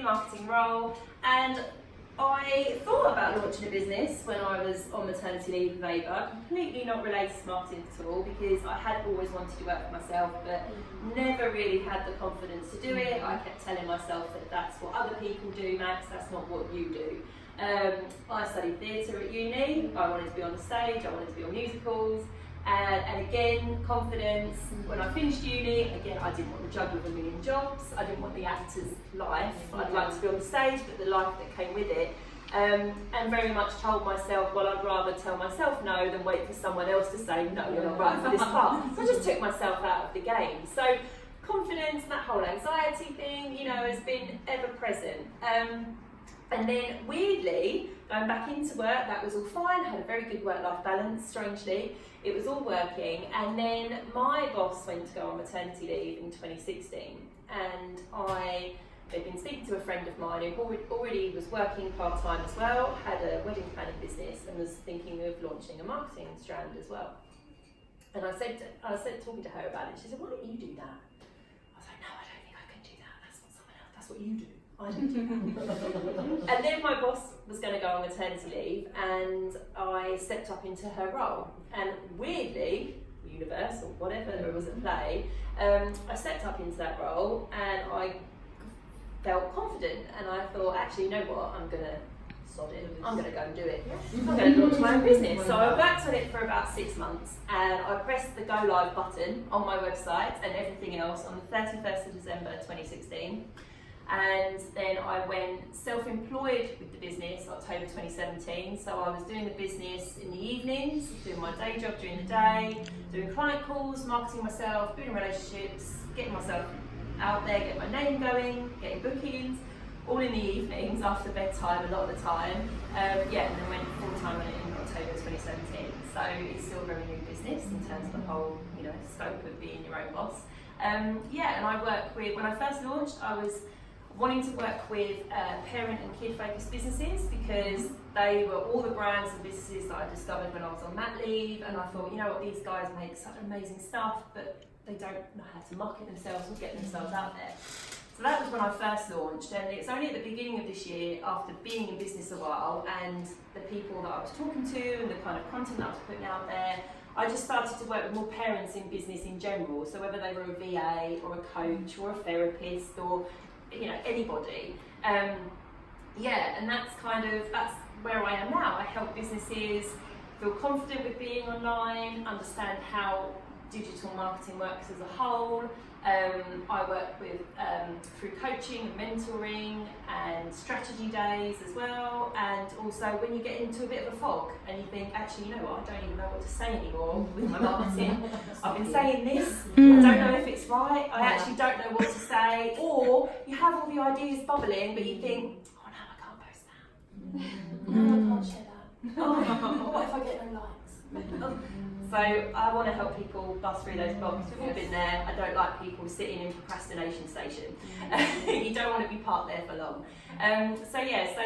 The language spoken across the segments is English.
marketing role, and I thought about launching a business when I was on maternity leave with Ava, completely not related to marketing at all, because I had always wanted to work for myself but never really had the confidence to do it. I kept telling myself that that's what other people do, Max, that's not what you do. I studied theatre at uni, I wanted to be on the stage, I wanted to be on musicals, and again, confidence. When I finished uni, again, I didn't want the juggle of a million jobs, I didn't want the actor's life, I'd like to be on the stage, but the life that came with it. And very much told myself, well, I'd rather tell myself no than wait for someone else to say, no, you're not right for this part. So I just took myself out of the game. So confidence, that whole anxiety thing, you know, has been ever present. And then weirdly, going back into work, that was all fine, had a very good work-life balance, strangely. It was all working. And then my boss went to go on maternity leave in 2016. And I had been speaking to a friend of mine who already was working part-time as well, had a wedding planning business and was thinking of launching a marketing strand as well. And I said, talking to her about it, she said, why don't you do that? I was like, no, I don't think I can do that. That's not someone else, that's what you do. I don't do that. And then my boss was going to go on maternity leave and I stepped up into her role. And weirdly, universe or whatever was at play, I stepped up into that role and I felt confident and I thought, actually, you know what, I'm going to sod it. I'm going to go and do it. I'm going to launch my own business. So I worked on it for about 6 months and I pressed the go live button on my website and everything else on the 31st of December 2016. And then I went self-employed with the business October 2017. So I was doing the business in the evenings, doing my day job during the day, doing client calls, marketing myself, building relationships, getting myself out there, getting my name going, getting bookings, all in the evenings after bedtime a lot of the time. And then went full-time on it in October 2017. So it's still a very new business in terms of the whole, scope of being your own boss. And I work with, when I first launched, I was wanting to work with parent and kid-focused businesses because they were all the brands and businesses that I discovered when I was on mat leave, and I thought, you know what, these guys make such amazing stuff, but they don't know how to market themselves or get themselves out there. So that was when I first launched, and it's only at the beginning of this year, after being in business a while, and the people that I was talking to and the kind of content that I was putting out there, I just started to work with more parents in business in general, so whether they were a VA or a coach or a therapist or anybody. And that's where I am now. I help businesses feel confident with being online, understand how digital marketing works as a whole. I work with through coaching and mentoring and strategy days as well, and also when you get into a bit of a fog and you think, actually, you know what, I don't even know what to say anymore with my marketing. I've been saying this, I don't know if it's right, I actually don't know what to say, or you have all the ideas bubbling but you think, oh no, I can't post that, no, I can't share that, oh, what if I get no likes? So I want to help people bust through those boxes. We've all been there. I don't like people sitting in procrastination station. You don't want to be parked there for long. So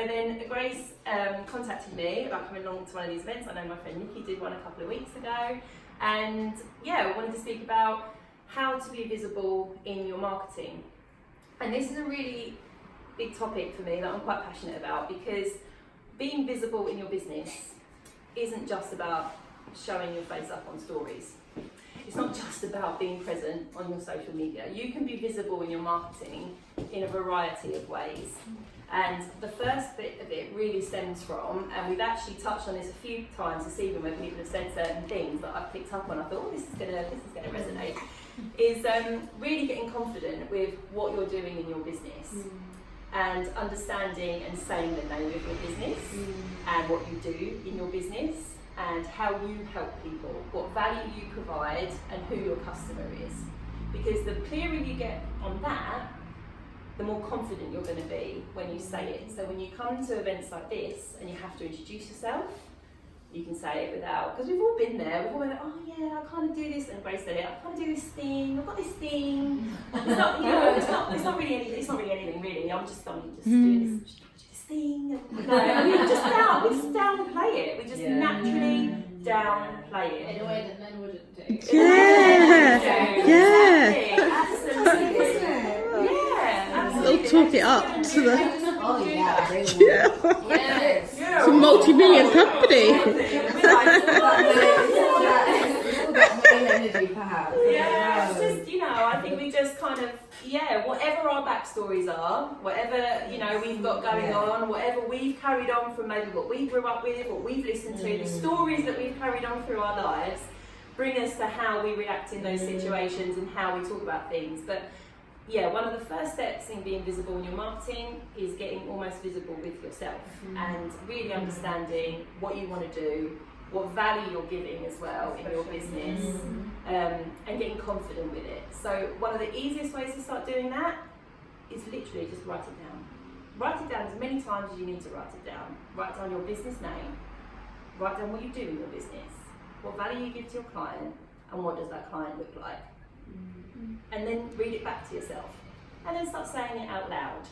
then Grace contacted me about coming along to one of these events. I know my friend Nikki did one a couple of weeks ago. And we wanted to speak about how to be visible in your marketing. And this is a really big topic for me that I'm quite passionate about, because being visible in your business isn't just about showing your face up on stories. It's not just about being present on your social media. You can be visible in your marketing in a variety of ways. And the first bit of it really stems from, and we've actually touched on this a few times this evening when people have said certain things that I've picked up on. I thought, oh, this is gonna resonate. Is really getting confident with what you're doing in your business. And understanding and saying the name of your business and what you do in your business, and how you help people, what value you provide, and who your customer is. Because the clearer you get on that, the more confident you're going to be when you say it. So when you come to events like this and you have to introduce yourself, you can say it without, because we've all been there, we've all been like, oh yeah, I kind of do this, and Grace said it, I kind of do this thing, I've got this thing. It's not, it's not really anything really, I'm just doing this thing. We just downplay it. We just naturally downplay it. In a way that men wouldn't do. Yeah. Absolutely. Yeah, absolutely. talk it up to the... Oh yeah, Yeah. Yeah. It's a multi-million company. energy, perhaps. Yeah, it's just, I think we just kind of, whatever our backstories are, whatever, we've got going on, whatever we've carried on from maybe what we grew up with, what we've listened to, the stories that we've carried on through our lives, bring us to how we react in those situations and how we talk about things. But yeah, one of the first steps in being visible in your marketing is getting almost visible with yourself and really understanding what you want to do, what value you're giving as well in your business, and getting confident with it. So one of the easiest ways to start doing that is literally just write it down. Write it down as many times as you need to write it down. Write down your business name, write down what you do in your business, what value you give to your client, and what does that client look like. And then read it back to yourself. And then start saying it out loud.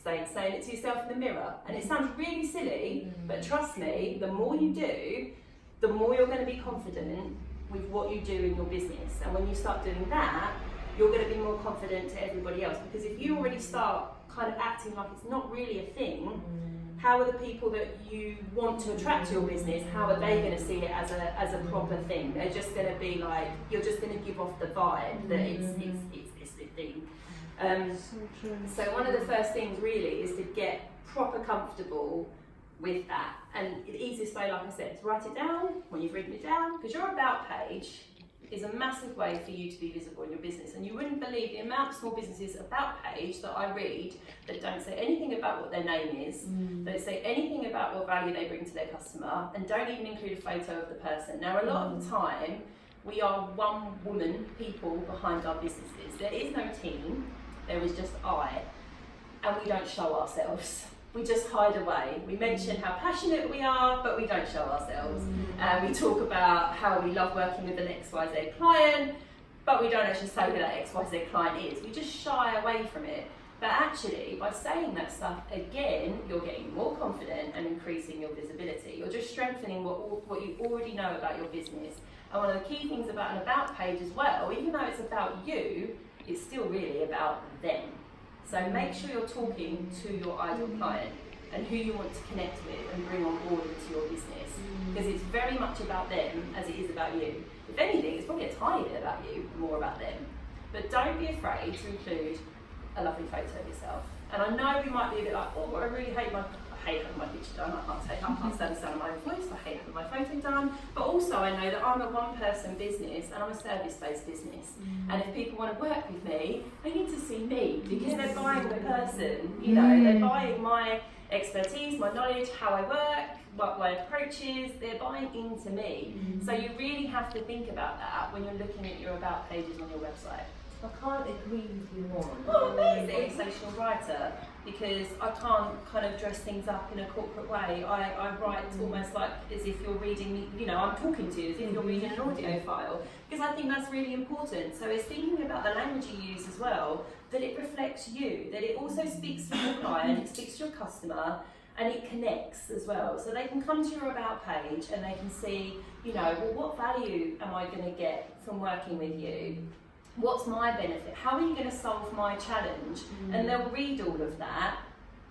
Saying it to yourself in the mirror. And it sounds really silly, but trust me, the more you do, the more you're going to be confident with what you do in your business. And when you start doing that, you're going to be more confident to everybody else. Because if you already start kind of acting like it's not really a thing, how are the people that you want to attract to your business, how are they going to see it as a proper thing? They're just going to be like, you're just going to give off the vibe that it's this thing. So one of the first things really is to get proper comfortable with that. And the easiest way, like I said, is write it down when you've written it down, because your about page is a massive way for you to be visible in your business. And you wouldn't believe the amount of small businesses about page that I read that don't say anything about what their name is, don't say anything about what value they bring to their customer, and don't even include a photo of the person. Now, a lot of the time, we are one-woman people behind our businesses. There is no team, there is just I, and we don't show ourselves. We just hide away. We mention how passionate we are, but we don't show ourselves. We talk about how we love working with an XYZ client, but we don't actually say who that XYZ client is. We just shy away from it. But actually, by saying that stuff again, you're getting more confident and increasing your visibility. You're just strengthening what you already know about your business. And one of the key things about an about page as well, even though it's about you, it's still really about them. So make sure you're talking to your ideal client and who you want to connect with and bring on board into your business. Because it's very much about them as it is about you. If anything, it's probably a tiny bit about you, more about them. But don't be afraid to include a lovely photo of yourself. And I know we might be a bit like, oh, I really hate having my picture done. I can't stand the sound of my voice. I hate having my photo done. But also I know that I'm a one-person business and I'm a service-based business. And if people want to work with me, they need to see me because they're buying the person. They're buying my expertise, my knowledge, how I work, what my approach is. They're buying into me. So you really have to think about that when you're looking at your about pages on your website. I can't agree with you more. Oh, amazing! Sensational writer, because I can't kind of dress things up in a corporate way. I write almost like as if you're reading, I'm talking to you as if you're reading an audio file, because I think that's really important. So it's thinking about the language you use as well, that it reflects you, that it also speaks to your client, it speaks to your customer, and it connects as well. So they can come to your about page and they can see, well, what value am I going to get from working with you? What's my benefit? How are you going to solve my challenge? And they'll read all of that,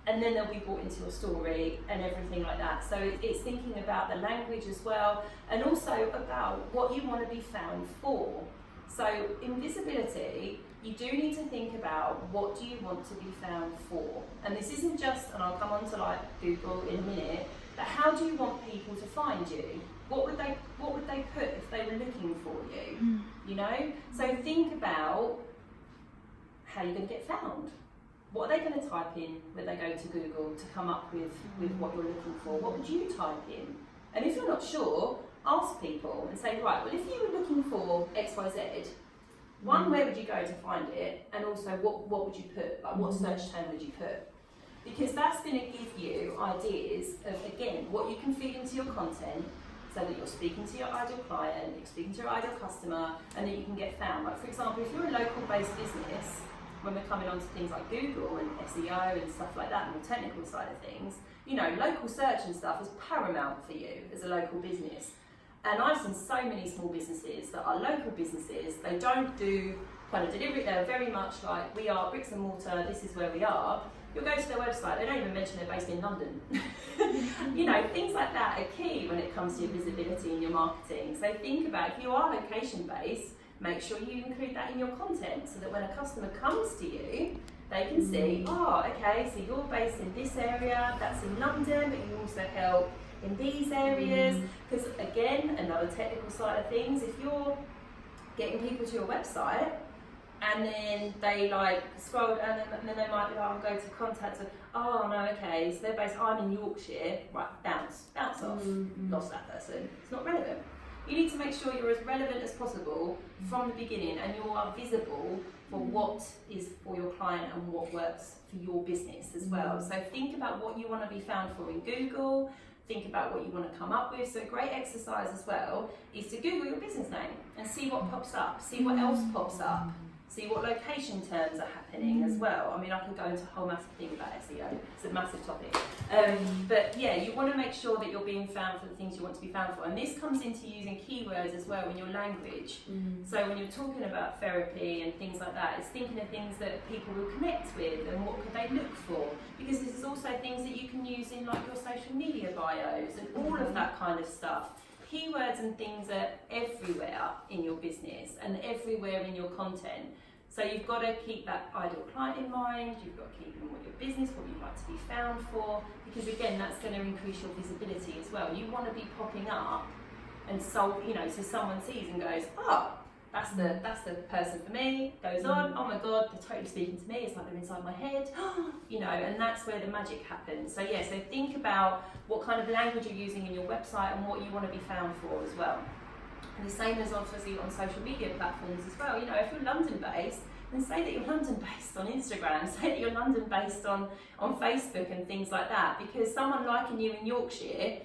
and then they'll be brought into your story and everything like that. So it's thinking about the language as well, and also about what you want to be found for. So in visibility, you do need to think about what do you want to be found for. And this isn't just, and I'll come on to like Google in a minute, but how do you want people to find you? What would they put if they were looking for you? So think about how you're going to get found. What are they going to type in when they go to Google to come up with what you're looking for? What would you type in? And if you're not sure, ask people and say, right, well, if you were looking for XYZ, one, where would you go to find it? And also, what would you put? Like, what search term would you put? Because that's going to give you ideas of, again, what you can feed into your content, so that you're speaking to your ideal client, you're speaking to your ideal customer, and that you can get found. Like, for example, if you're a local-based business, when we're coming on to things like Google and SEO and stuff like that, and the technical side of things, local search and stuff is paramount for you as a local business. And I've seen so many small businesses that are local businesses, they don't do kind of delivery. They're very much like, we are bricks and mortar, this is where we are. You'll go to their website, they don't even mention they're based in London. You know, things like that are key when it comes to your visibility and your marketing. So think about, if you are location based, make sure you include that in your content so that when a customer comes to you, they can see, oh, okay, so you're based in this area, that's in London, but you also help in these areas. Because again, another technical side of things, if you're getting people to your website, and then they like scroll down and then they might be like, I'll go to contact, oh no, okay, so they're based, I'm in Yorkshire, right, bounce off, lost that person, it's not relevant. You need to make sure you're as relevant as possible from the beginning and you are visible for what is for your client and what works for your business as well. So think about what you want to be found for in Google, think about what you want to come up with. So a great exercise as well is to Google your business name and see what pops up, see what else pops up. See what location terms are happening as well. I mean, I could go into a whole massive thing about SEO. It's a massive topic. But yeah, you want to make sure that you're being found for the things you want to be found for. And this comes into using keywords as well in your language. So when you're talking about therapy and things like that, it's thinking of things that people will connect with and what could they look for. Because this is also things that you can use in like your social media bios and all of that kind of stuff. Keywords and things are everywhere in your business and everywhere in your content. So you've got to keep that ideal client in mind, you've got to keep in what your business, what you'd like to be found for, because again, that's going to increase your visibility as well. You want to be popping up and so, you know, so someone sees and goes, oh, that's the person for me, goes on, oh my God, they're totally speaking to me, it's like they're inside my head, you know, and that's where the magic happens. So yeah, so think about what kind of language you're using in your website and what you want to be found for as well. And the same as obviously on social media platforms as well. You know, if you're London based, then say that you're London based on Instagram, say that you're London based on Facebook and things like that, because someone liking you in Yorkshire,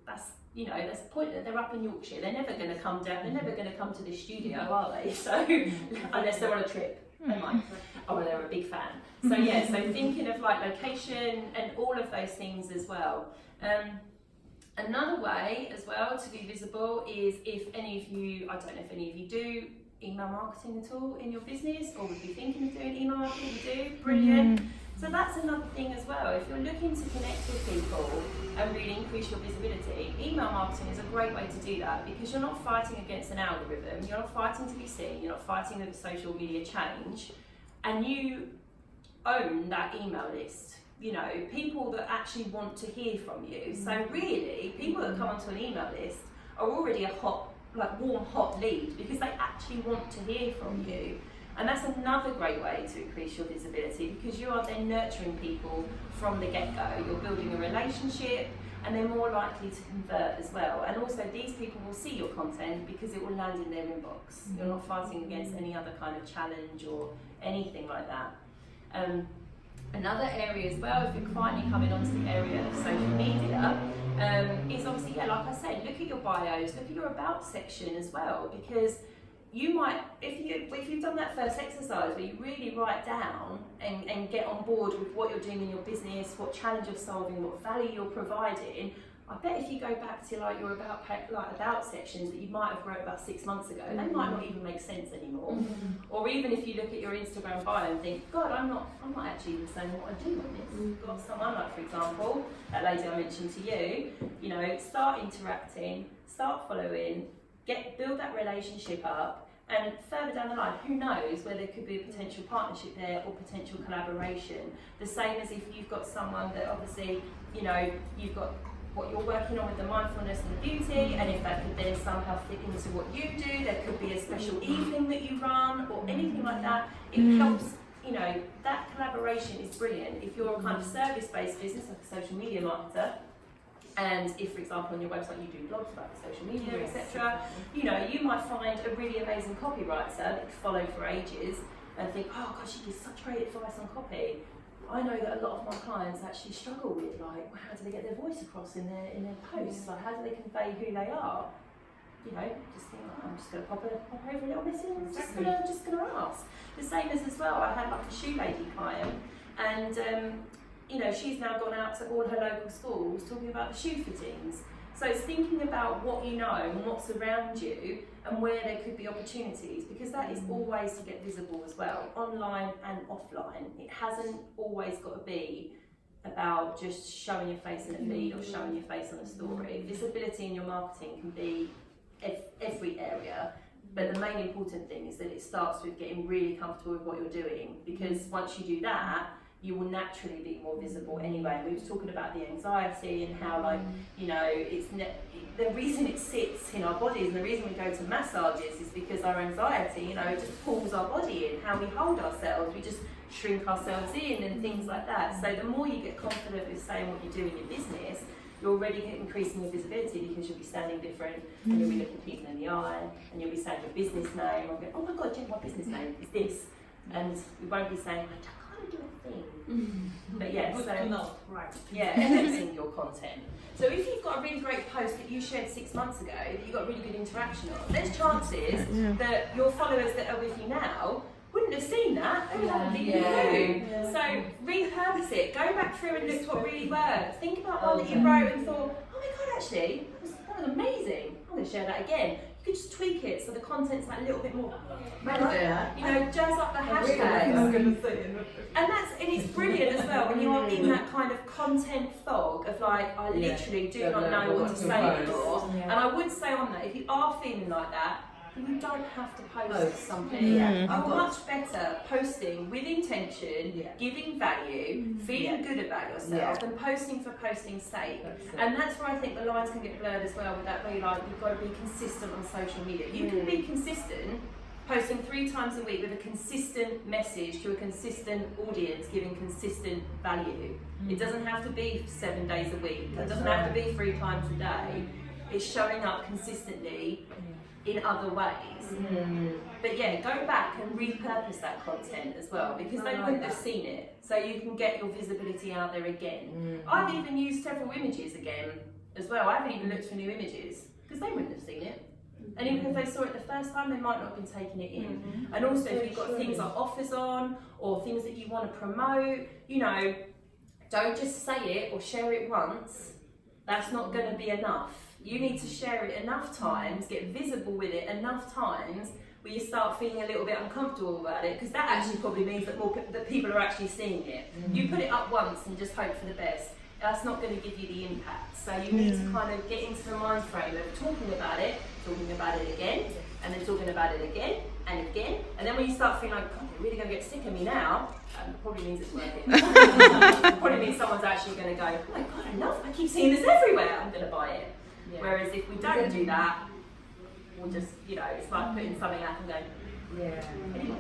that's, you know, that's the point that they're up in Yorkshire. They're never going to come down, they're never going to come to the studio, are they? So, unless they're on a trip, they might. Oh, well, they're a big fan. So yeah, so thinking of like location and all of those things as well. Another way as well to be visible is if any of you, I don't know if any of you do email marketing at all in your business or would be thinking of doing email marketing, you do, brilliant. So that's another thing as well. If you're looking to connect with people and really increase your visibility, email marketing is a great way to do that because you're not fighting against an algorithm, you're not fighting to be seen, you're not fighting with social media change, and you own that email list. You know, people that actually want to hear from you. So really, people that come onto an email list are already a hot, like warm, hot lead because they actually want to hear from you. And that's another great way to increase your visibility because you are then nurturing people from the get-go. You're building a relationship and they're more likely to convert as well. And also these people will see your content because it will land in their inbox. You're not fighting against any other kind of challenge or anything like that. Another area as well, if you're finally coming onto the area of social media, is obviously, yeah, like I said, look at your bios, look at your about section as well, because you might, if you've done that first exercise where you really write down and get on board with what you're doing in your business, what challenge you're solving, what value you're providing, I bet if you go back to like your about sections that you might have wrote about 6 months ago, they might not even make sense anymore. Or even if you look at your Instagram bio and think, God, I'm not actually even saying what I do on this. Got someone like, for example, that lady I mentioned to you, you know, start interacting, start following, build that relationship up, and further down the line, who knows where there could be a potential partnership there or potential collaboration. The same as if you've got someone that obviously, you know, you've got what you're working on with the mindfulness and the beauty, and if that could then somehow fit into what you do, there could be a special evening that you run or anything like that. It helps, you know, that collaboration is brilliant. If you're a kind of service-based business, like a social media marketer, and if, for example, on your website you do blogs about social media, etc., you know, you might find a really amazing copywriter that you follow for ages and think, oh God, she gives such great advice on copy. I know that a lot of my clients actually struggle with, like, how do they get their voice across in their posts? Like, how do they convey who they are? You know, just think, oh, I'm just going to pop over a little message and just going to ask. The same as well, I had like a shoe lady client, and you know, she's now gone out to all her local schools talking about the shoe fittings. So it's thinking about what you know and what's around you and where there could be opportunities, because that is always to get visible as well, online and offline. It hasn't always got to be about just showing your face in a feed or showing your face on a story. Visibility in your marketing can be every area, but the main important thing is that it starts with getting really comfortable with what you're doing, because once you do that, you will naturally be more visible anyway. We were talking about the anxiety and how, like, you know, the reason it sits in our bodies and the reason we go to massages is because our anxiety, you know, it just pulls our body in, how we hold ourselves, we just shrink ourselves in and things like that. So the more you get confident with saying what you do in your business, you're already increasing your visibility, because you'll be standing different and you'll be looking people in the eye and you'll be saying your business name, or go, oh my God, Jen, my business name is this. And we won't be saying, I can't do a thing. But yeah, so enhancing your content. So if you've got a really great post that you shared 6 months ago that you got really good interaction on, there's chances that your followers that are with you now wouldn't have seen that. They would have a big clue. So repurpose it. Go back through and look what really worked. Think about one that you wrote and thought, oh my God, actually, that was amazing. I'm going to share that again. You could just tweak it so the content's like a little bit more relevant. You know, jazz up the hashtags. And it's brilliant as well when you are in that kind of content fog of like, I literally do not know what to say anymore. And I would say on that, if you are feeling like that, you don't have to post something. You're much better posting with intention, giving value, feeling good about yourself, than posting for posting's sake. And that's where I think the lines can get blurred as well, with that where you've got to be consistent on social media. You can be consistent, posting 3 times a week with a consistent message to a consistent audience, giving consistent value. It doesn't have to be 7 days a week. It doesn't have to be 3 times a day. It's showing up consistently in other ways. But yeah, go back and repurpose that content as well, because they wouldn't have seen it. So you can get your visibility out there again. I've even used several images again as well. I haven't even looked for new images because they wouldn't have seen it. And even if they saw it the first time, they might not have been taking it in. And also if you've got things like offers on or things that you want to promote, you know, don't just say it or share it once. That's not going to be enough. You need to share it enough times, get visible with it enough times where you start feeling a little bit uncomfortable about it, because that actually probably means that people are actually seeing it. You put it up once and just hope for the best. That's not going to give you the impact. So you need to kind of get into the mind frame of talking about it again, and then talking about it again and again. And then when you start feeling like, God, they're really going to get sick of me now, it probably means it's working. It probably means someone's actually going to go, oh my God, I keep seeing this everywhere, I'm going to buy it. Whereas if we don't do that, we'll just, you know, it's like putting something out and going, anymore.